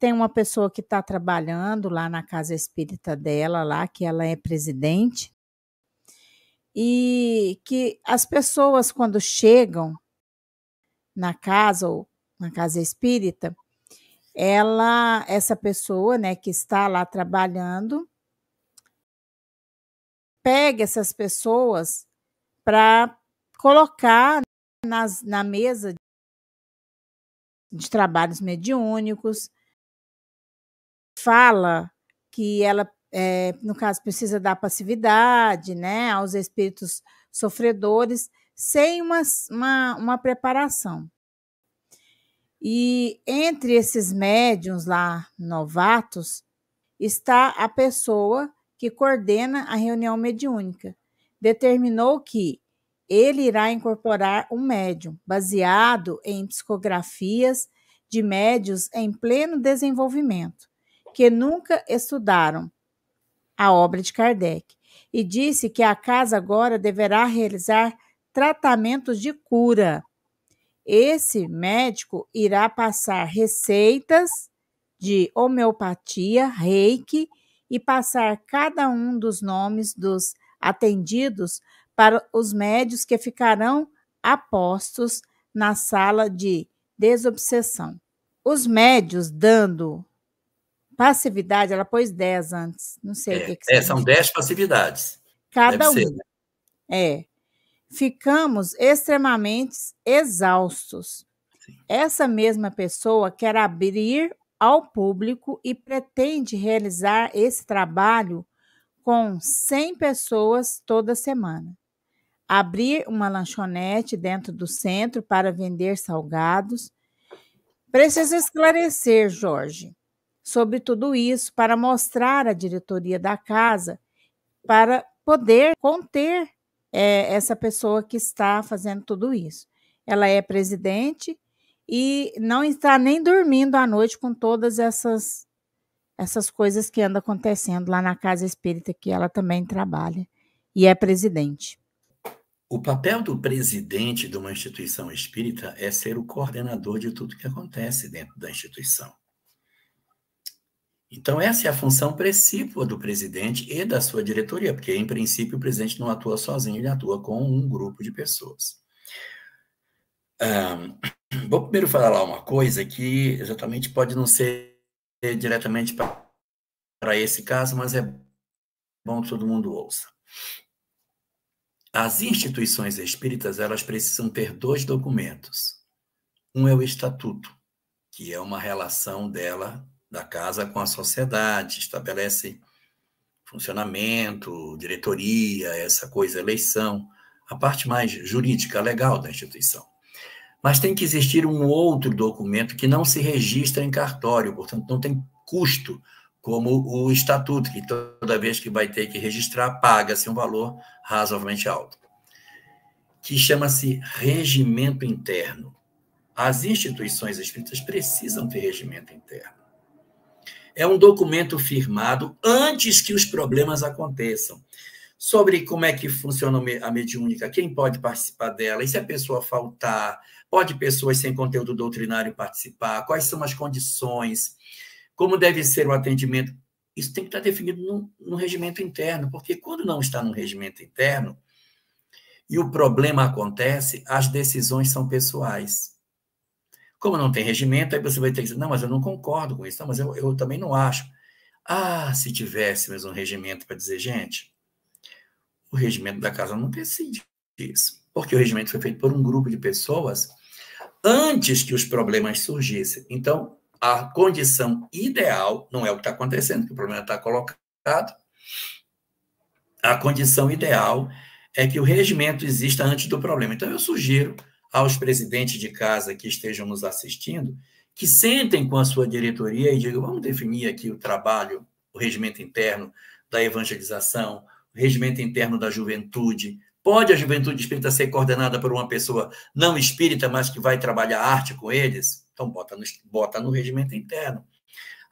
tem uma pessoa que está trabalhando lá na casa espírita dela, lá, que ela é presidente, e que as pessoas, quando chegam na casa ou na casa espírita, essa pessoa, né, que está lá trabalhando, pega essas pessoas para colocar na mesa de trabalhos mediúnicos, fala que ela, no caso, precisa dar passividade, né, aos espíritos sofredores, sem uma preparação. E entre esses médiuns lá, novatos, está a pessoa que coordena a reunião mediúnica. Determinou que ele irá incorporar um médium baseado em psicografias de médiuns em pleno desenvolvimento, que nunca estudaram a obra de Kardec, e disse que a casa agora deverá realizar tratamentos de cura. Esse médico irá passar receitas de homeopatia, reiki, e passar cada um dos nomes dos atendidos para os médios que ficarão apostos na sala de desobsessão. Os médios dando passividade, ela pôs 10 antes, não sei o que são 10 passividades. Cada um. Né? Ficamos extremamente exaustos. Sim. Essa mesma pessoa quer abrir ao público e pretende realizar esse trabalho com 100 pessoas toda semana. Abrir uma lanchonete dentro do centro para vender salgados. Preciso esclarecer, Jorge, sobre tudo isso para mostrar à diretoria da casa para poder conter essa pessoa que está fazendo tudo isso. Ela é presidente e não está nem dormindo à noite com todas essas coisas que andam acontecendo lá na casa espírita, que ela também trabalha e é presidente. O papel do presidente de uma instituição espírita é ser o coordenador de tudo que acontece dentro da instituição. Então, essa é a função precípua do presidente e da sua diretoria, porque, em princípio, o presidente não atua sozinho, ele atua com um grupo de pessoas. Vou primeiro falar lá uma coisa que exatamente pode não ser diretamente para esse caso, mas é bom que todo mundo ouça. As instituições espíritas, elas precisam ter 2 documentos. Um é o estatuto, que é uma relação da casa com a sociedade, estabelece funcionamento, diretoria, essa coisa, eleição, a parte mais jurídica, legal da instituição. Mas tem que existir um outro documento que não se registra em cartório, portanto, não tem custo, como o estatuto, que toda vez que vai ter que registrar, paga-se um valor razoavelmente alto, que chama-se regimento interno. As instituições espíritas precisam ter regimento interno. É um documento firmado antes que os problemas aconteçam, sobre como é que funciona a mediúnica, quem pode participar dela, e se a pessoa faltar, pode pessoas sem conteúdo doutrinário participar, quais são as condições, como deve ser o atendimento. Isso tem que estar definido no regimento interno, porque quando não está no regimento interno e o problema acontece, as decisões são pessoais. Como não tem regimento, aí você vai ter que dizer, não, mas eu não concordo com isso, não, mas eu também não acho. Se tivéssemos um regimento para dizer, gente, o regimento da casa não decide isso, porque o regimento foi feito por um grupo de pessoas antes que os problemas surgissem. Então, a condição ideal, não é o que está acontecendo, que o problema está colocado, a condição ideal é que o regimento exista antes do problema. Então, eu sugiro aos presidentes de casa que estejam nos assistindo, que sentem com a sua diretoria e digam, vamos definir aqui o trabalho, o regimento interno da evangelização, o regimento interno da juventude. Pode a juventude espírita ser coordenada por uma pessoa não espírita, mas que vai trabalhar arte com eles? Então, bota no regimento interno.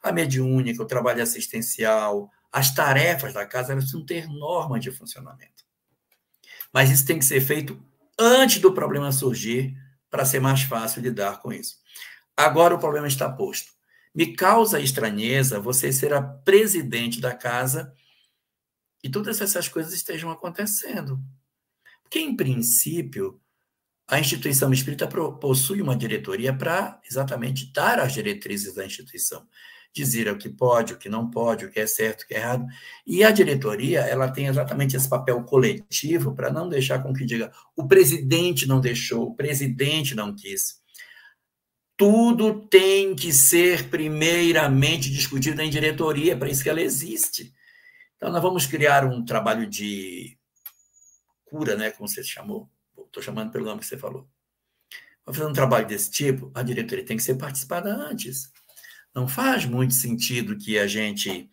A mediúnica, o trabalho assistencial, as tarefas da casa, elas precisam ter normas de funcionamento. Mas isso tem que ser feito antes do problema surgir, para ser mais fácil lidar com isso. Agora o problema está posto. Me causa estranheza você ser a presidente da casa e todas essas coisas estejam acontecendo. Porque, em princípio, a instituição espírita possui uma diretoria para exatamente dar as diretrizes da instituição, dizer o que pode, o que não pode, o que é certo, o que é errado. E a diretoria, ela tem exatamente esse papel coletivo para não deixar com que diga o presidente não deixou, o presidente não quis. Tudo tem que ser primeiramente discutido em diretoria, para isso que ela existe. Então, nós vamos criar um trabalho de cura, né, como você chamou. Estou chamando pelo nome que você falou. Vamos fazer um trabalho desse tipo, a diretoria tem que ser participada antes. Não faz muito sentido que a gente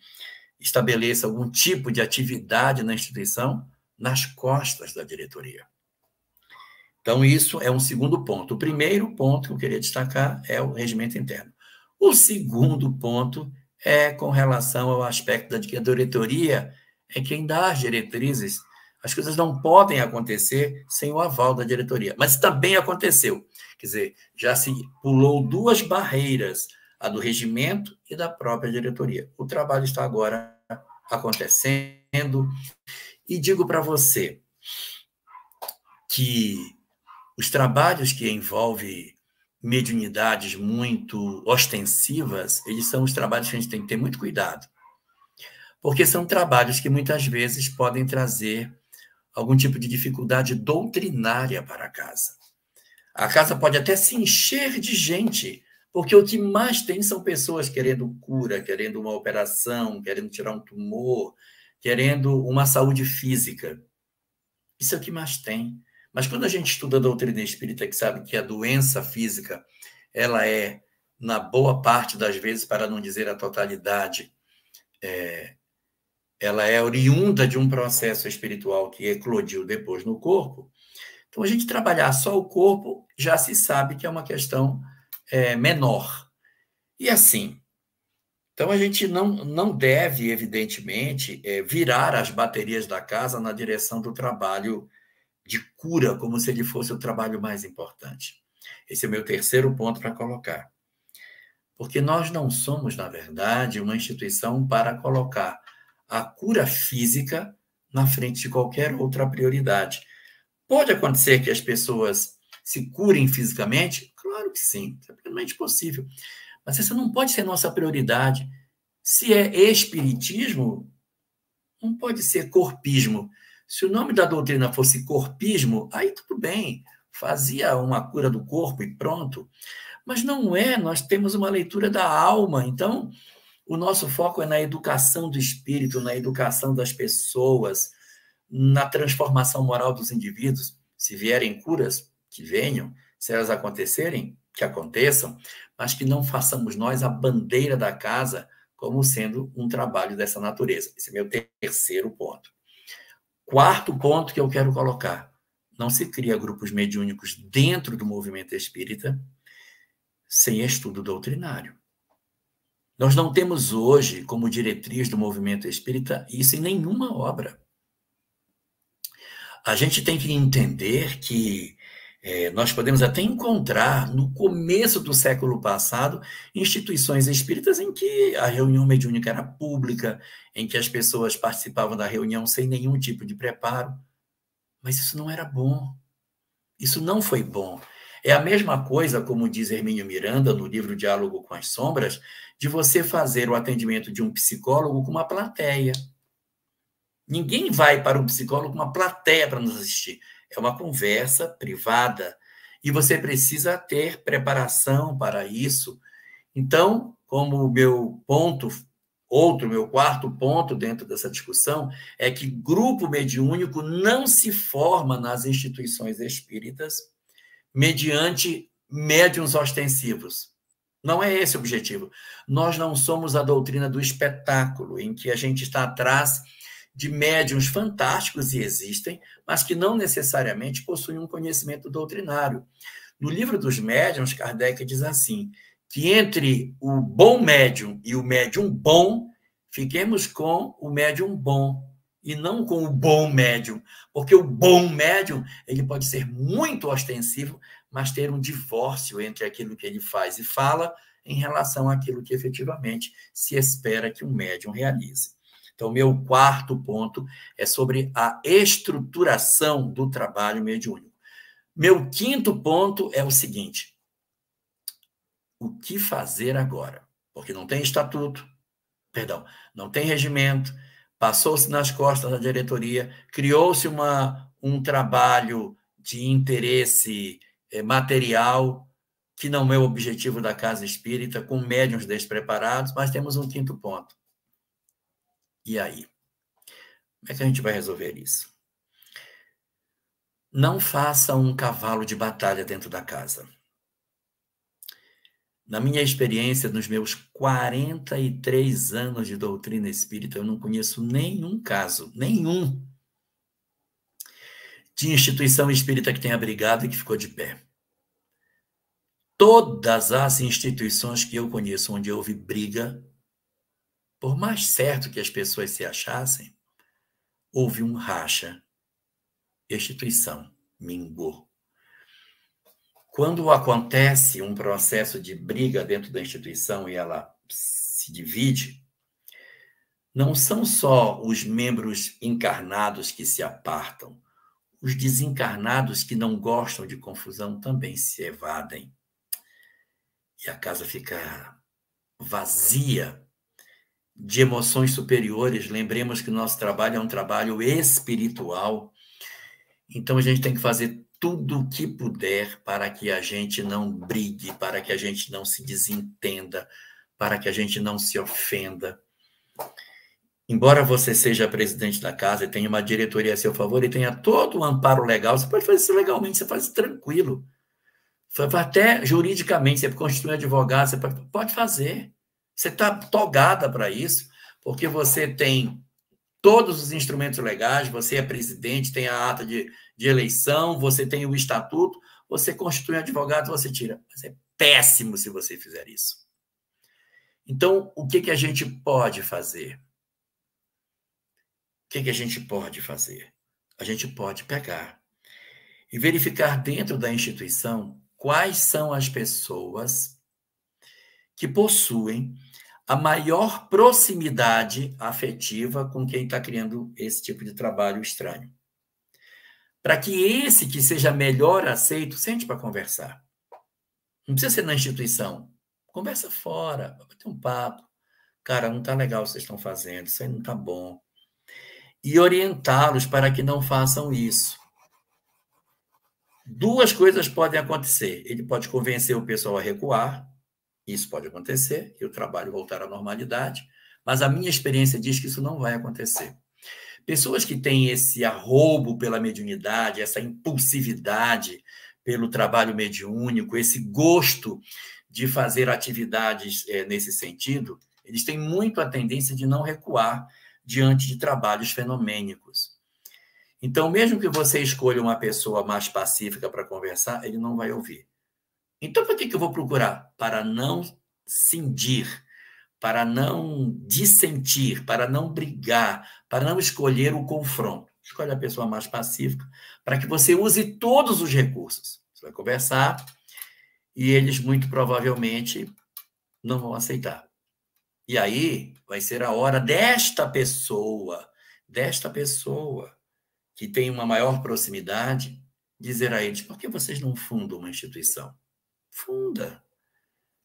estabeleça algum tipo de atividade na instituição nas costas da diretoria. Então, isso é um segundo ponto. O primeiro ponto que eu queria destacar é o regimento interno. O segundo ponto é com relação ao aspecto de que a diretoria é quem dá as diretrizes. As coisas não podem acontecer sem o aval da diretoria. Mas também aconteceu. Quer dizer, já se pulou duas barreiras, a do regimento e da própria diretoria. O trabalho está agora acontecendo. E digo para você que os trabalhos que envolvem mediunidades muito ostensivas, eles são os trabalhos que a gente tem que ter muito cuidado. Porque são trabalhos que muitas vezes podem trazer algum tipo de dificuldade doutrinária para a casa. A casa pode até se encher de gente, porque o que mais tem são pessoas querendo cura, querendo uma operação, querendo tirar um tumor, querendo uma saúde física. Isso é o que mais tem. Mas quando a gente estuda a doutrina espírita, que sabe que a doença física, ela é, na boa parte das vezes, para não dizer a totalidade, ela é oriunda de um processo espiritual que eclodiu depois no corpo. Então, a gente trabalhar só o corpo, já se sabe que é uma questão menor. E assim, então a gente não deve, evidentemente, virar as baterias da casa na direção do trabalho de cura, como se ele fosse o trabalho mais importante. Esse é o meu terceiro ponto para colocar. Porque nós não somos, na verdade, uma instituição para colocar a cura física na frente de qualquer outra prioridade. Pode acontecer que as pessoas se curem fisicamente? Claro que sim, é plenamente possível. Mas essa não pode ser nossa prioridade. Se é espiritismo, não pode ser corpismo. Se o nome da doutrina fosse corpismo, aí tudo bem, fazia uma cura do corpo e pronto. Mas não é, nós temos uma leitura da alma, então o nosso foco é na educação do espírito, na educação das pessoas, na transformação moral dos indivíduos. Se vierem curas, que venham, se elas acontecerem, que aconteçam, mas que não façamos nós a bandeira da casa como sendo um trabalho dessa natureza. Esse é meu terceiro ponto. Quarto ponto que eu quero colocar: não se cria grupos mediúnicos dentro do movimento espírita sem estudo doutrinário. Nós não temos hoje, como diretriz do movimento espírita, isso em nenhuma obra. A gente tem que entender que nós podemos até encontrar, no começo do século passado, instituições espíritas em que a reunião mediúnica era pública, em que as pessoas participavam da reunião sem nenhum tipo de preparo. Mas isso não era bom. Isso não foi bom. É a mesma coisa, como diz Hermínio Miranda, no livro Diálogo com as Sombras, de você fazer o atendimento de um psicólogo com uma plateia. Ninguém vai para um psicólogo com uma plateia para nos assistir. É uma conversa privada. E você precisa ter preparação para isso. Então, como o meu quarto ponto dentro dessa discussão, é que grupo mediúnico não se forma nas instituições espíritas mediante médiuns ostensivos. Não é esse o objetivo. Nós não somos a doutrina do espetáculo, em que a gente está atrás de médiuns fantásticos, e existem, mas que não necessariamente possuem um conhecimento doutrinário. No livro dos médiuns, Kardec diz assim, que entre o bom médium e o médium bom, fiquemos com o médium bom, e não com o bom médium, porque o bom médium ele pode ser muito ostensivo, mas ter um divórcio entre aquilo que ele faz e fala em relação àquilo que efetivamente se espera que um médium realize. Então, meu quarto ponto é sobre a estruturação do trabalho mediúnico. Meu quinto ponto é o seguinte: o que fazer agora? Porque não tem estatuto, perdão, não tem regimento, passou-se nas costas da diretoria, criou-se um trabalho de interesse material, que não é o objetivo da casa espírita, com médiuns despreparados, mas temos um quinto ponto. E aí? Como é que a gente vai resolver isso? Não faça um cavalo de batalha dentro da casa. Na minha experiência, nos meus 43 anos de doutrina espírita, eu não conheço nenhum caso, nenhum, de instituição espírita que tenha brigado e que ficou de pé. Todas as instituições que eu conheço onde houve briga, por mais certo que as pessoas se achassem, houve um racha. A instituição mingou. Quando acontece um processo de briga dentro da instituição e ela se divide, não são só os membros encarnados que se apartam, os desencarnados que não gostam de confusão também se evadem. E a casa fica vazia de emoções superiores. Lembremos que o nosso trabalho é um trabalho espiritual. Então, a gente tem que fazer tudo o que puder para que a gente não brigue, para que a gente não se desentenda, para que a gente não se ofenda. Embora você seja presidente da casa e tenha uma diretoria a seu favor e tenha todo o amparo legal, você pode fazer isso legalmente, você faz isso tranquilo. Até juridicamente, você constitui um advogado, você pode fazer. Você está togada para isso, porque você tem todos os instrumentos legais, você é presidente, tem a ata de eleição, você tem o estatuto, você constitui um advogado, você tira. Mas é péssimo se você fizer isso. Então, o que a gente pode fazer? O que a gente pode fazer? A gente pode pegar e verificar dentro da instituição quais são as pessoas que possuem a maior proximidade afetiva com quem está criando esse tipo de trabalho estranho. Para que esse que seja melhor aceito, sente para conversar. Não precisa ser na instituição. Conversa fora, vai ter um papo. Cara, não está legal o que vocês estão fazendo, isso aí não está bom. E orientá-los para que não façam isso. Duas coisas podem acontecer. Ele pode convencer o pessoal a recuar, isso pode acontecer, e o trabalho voltar à normalidade, mas a minha experiência diz que isso não vai acontecer. Pessoas que têm esse arroubo pela mediunidade, essa impulsividade pelo trabalho mediúnico, esse gosto de fazer atividades nesse sentido, eles têm muito a tendência de não recuar diante de trabalhos fenomênicos. Então, mesmo que você escolha uma pessoa mais pacífica para conversar, ele não vai ouvir. Então, por que eu vou procurar? Para não cindir, para não dissentir, para não brigar, para não escolher o confronto. Escolhe a pessoa mais pacífica, para que você use todos os recursos. Você vai conversar e eles, muito provavelmente, não vão aceitar. E aí vai ser a hora desta pessoa que tem uma maior proximidade, dizer a eles: por que vocês não fundam uma instituição? Funda.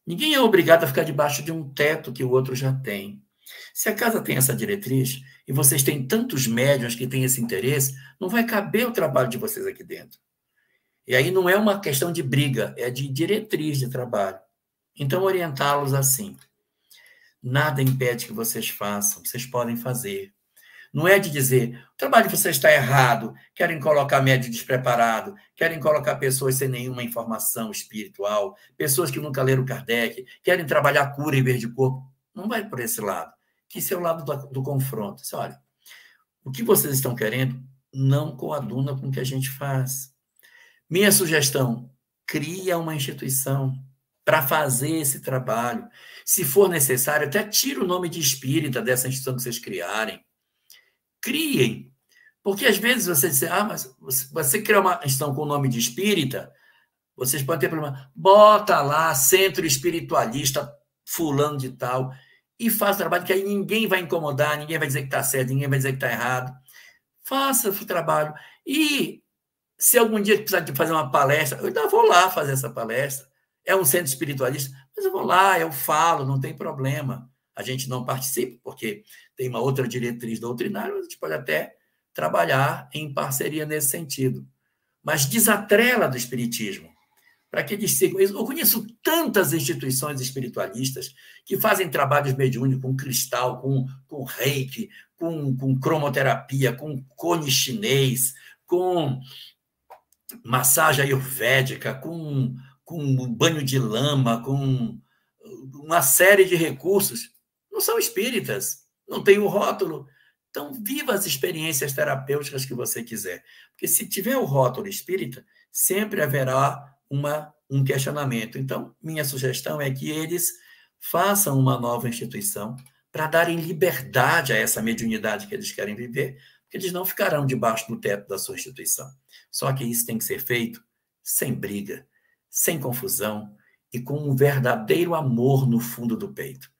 Ninguém é obrigado a ficar debaixo de um teto que o outro já tem. Se a casa tem essa diretriz e vocês têm tantos médiuns que têm esse interesse, não vai caber o trabalho de vocês aqui dentro. E aí não é uma questão de briga, é de diretriz de trabalho. Então, orientá-los assim. Nada impede que vocês façam, vocês podem fazer. Não é de dizer: o trabalho de vocês está errado, querem colocar médium despreparado, querem colocar pessoas sem nenhuma informação espiritual, pessoas que nunca leram Kardec, querem trabalhar cura em vez de corpo. Não vai por esse lado, que esse é o lado do confronto. Diz: olha, o que vocês estão querendo não coaduna com o que a gente faz. Minha sugestão: cria uma instituição para fazer esse trabalho. Se for necessário, até tira o nome de espírita dessa instituição que vocês criarem. Criem. Porque às vezes você diz: mas você criar uma instituição com o nome de espírita, Vocês podem ter problema. Bota lá, centro espiritualista, fulano de tal, e faz o trabalho que aí ninguém vai incomodar, ninguém vai dizer que está certo, ninguém vai dizer que está errado. Faça o trabalho. E se algum dia precisar de fazer uma palestra, eu ainda vou lá fazer essa palestra. É um centro espiritualista, mas eu vou lá, eu falo, não tem problema. A gente não participa, porque tem uma outra diretriz doutrinária, mas a gente pode até trabalhar em parceria nesse sentido. Mas desatrela do espiritismo, para que eles sigam. Eu conheço tantas instituições espiritualistas que fazem trabalhos mediúnicos com cristal, com reiki, com cromoterapia, com cone chinês, com massagem ayurvédica, com banho de lama, com uma série de recursos. Não são espíritas, não tem o rótulo. Então, viva as experiências terapêuticas que você quiser. Porque se tiver o rótulo espírita, sempre haverá um questionamento. Então, minha sugestão é que eles façam uma nova instituição para darem liberdade a essa mediunidade que eles querem viver, porque eles não ficarão debaixo do teto da sua instituição. Só que isso tem que ser feito sem briga, sem confusão e com um verdadeiro amor no fundo do peito.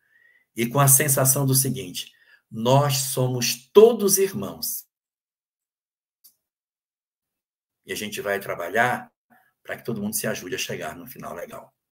E com a sensação do seguinte: nós somos todos irmãos. E a gente vai trabalhar para que todo mundo se ajude a chegar no final legal.